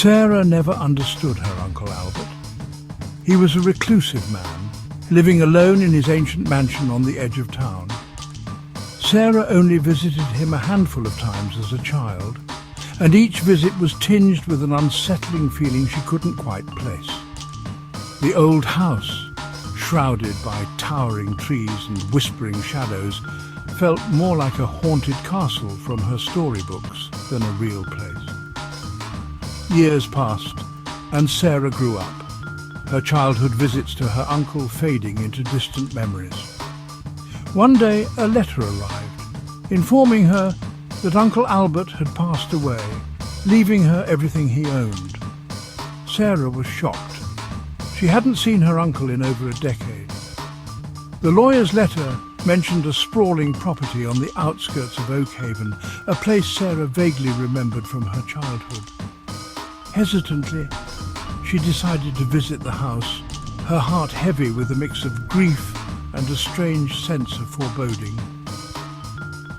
Sarah never understood her Uncle Albert. He was a reclusive man, living alone in his ancient mansion on the edge of town. Sarah only visited him a handful of times as a child, and each visit was tinged with an unsettling feeling she couldn't quite place. The old house, shrouded by towering trees and whispering shadows, felt more like a haunted castle from her storybooks than a real place. Years passed, and Sarah grew up, her childhood visits to her uncle fading into distant memories. One day a letter arrived, informing her that Uncle Albert had passed away, leaving her everything he owned. Sarah was shocked. She hadn't seen her uncle in over a decade. The lawyer's letter mentioned a sprawling property on the outskirts of Oakhaven, a place Sarah vaguely remembered from her childhood. Hesitantly, she decided to visit the house, her heart heavy with a mix of grief and a strange sense of foreboding.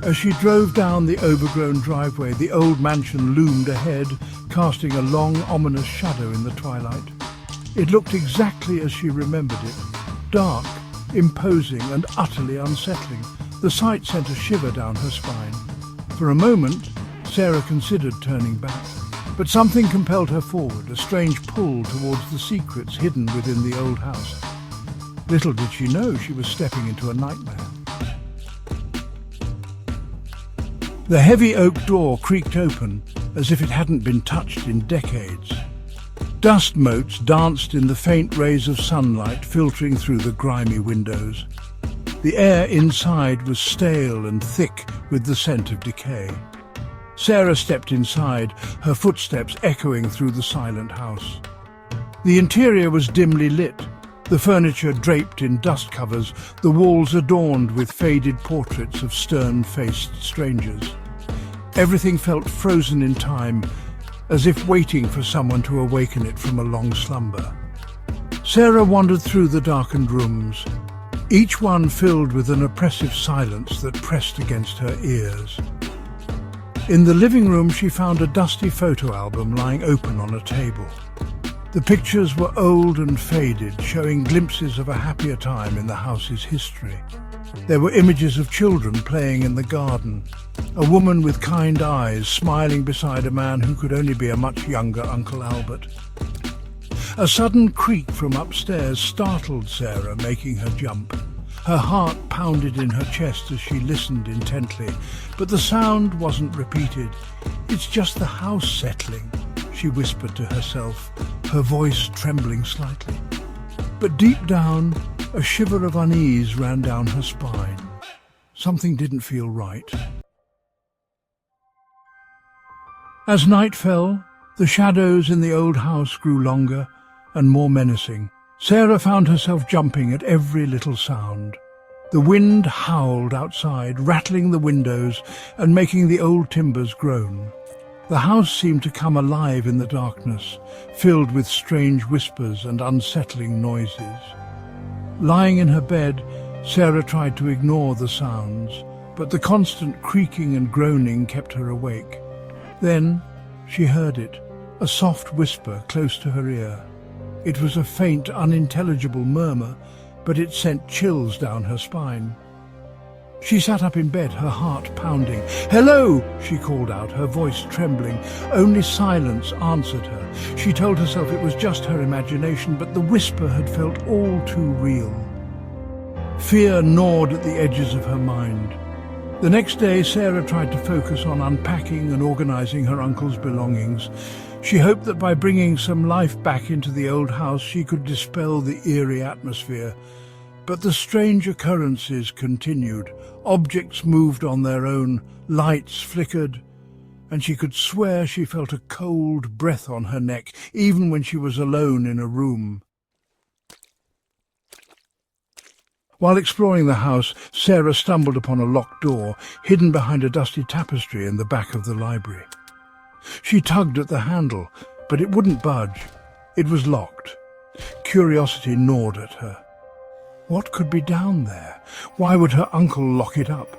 As she drove down the overgrown driveway, the old mansion loomed ahead, casting a long, ominous shadow in the twilight. It looked exactly as she remembered it, dark, imposing and utterly unsettling. The sight sent a shiver down her spine. For a moment, Sarah considered turning back, but something compelled her forward, a strange pull towards the secrets hidden within the old house. Little did she know she was stepping into a nightmare. The heavy oak door creaked open as if it hadn't been touched in decades. Dust motes danced in the faint rays of sunlight filtering through the grimy windows. The air inside was stale and thick with the scent of decay. Sarah stepped inside, her footsteps echoing through the silent house. The interior was dimly lit, the furniture draped in dust covers, the walls adorned with faded portraits of stern-faced strangers. Everything felt frozen in time, as if waiting for someone to awaken it from a long slumber. Sarah wandered through the darkened rooms, each one filled with an oppressive silence that pressed against her ears. In the living room she found a dusty photo album lying open on a table. The pictures were old and faded, showing glimpses of a happier time in the house's history. There were images of children playing in the garden, a woman with kind eyes smiling beside a man who could only be a much younger Uncle Albert. A sudden creak from upstairs startled Sarah, making her jump. Her heart pounded in her chest as she listened intently, but the sound wasn't repeated. "It's just the house settling," she whispered to herself, her voice trembling slightly. But deep down, a shiver of unease ran down her spine. Something didn't feel right. As night fell, the shadows in the old house grew longer and more menacing. Sarah found herself jumping at every little sound. The wind howled outside, rattling the windows and making the old timbers groan. The house seemed to come alive in the darkness, filled with strange whispers and unsettling noises. Lying in her bed, Sarah tried to ignore the sounds, but the constant creaking and groaning kept her awake. Then she heard it, a soft whisper close to her ear. It was a faint, unintelligible murmur, but it sent chills down her spine. She sat up in bed, her heart pounding. "Hello!" she called out, her voice trembling. Only silence answered her. She told herself it was just her imagination, but the whisper had felt all too real. Fear gnawed at the edges of her mind. The next day, Sarah tried to focus on unpacking and organizing her uncle's belongings. She hoped that by bringing some life back into the old house, she could dispel the eerie atmosphere. But the strange occurrences continued. Objects moved on their own, lights flickered, and she could swear she felt a cold breath on her neck, even when she was alone in a room. While exploring the house, Sarah stumbled upon a locked door, hidden behind a dusty tapestry in the back of the library. She tugged at the handle, but it wouldn't budge. It was locked. Curiosity gnawed at her. What could be down there? Why would her uncle lock it up?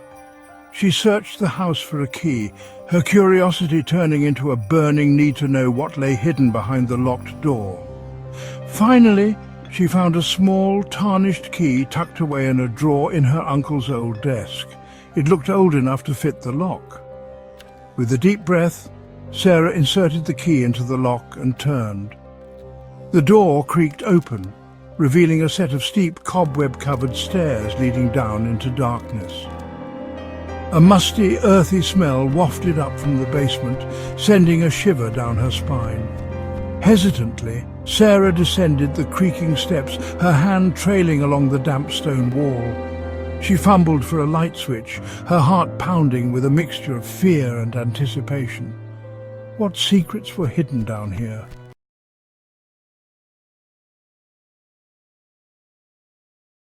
She searched the house for a key, her curiosity turning into a burning need to know what lay hidden behind the locked door. Finally, she found a small, tarnished key tucked away in a drawer in her uncle's old desk. It looked old enough to fit the lock. With a deep breath, Sarah inserted the key into the lock and turned. The door creaked open, revealing a set of steep, cobweb-covered stairs leading down into darkness. A musty, earthy smell wafted up from the basement, sending a shiver down her spine. Hesitantly, Sarah descended the creaking steps, her hand trailing along the damp stone wall. She fumbled for a light switch, her heart pounding with a mixture of fear and anticipation. What secrets were hidden down here?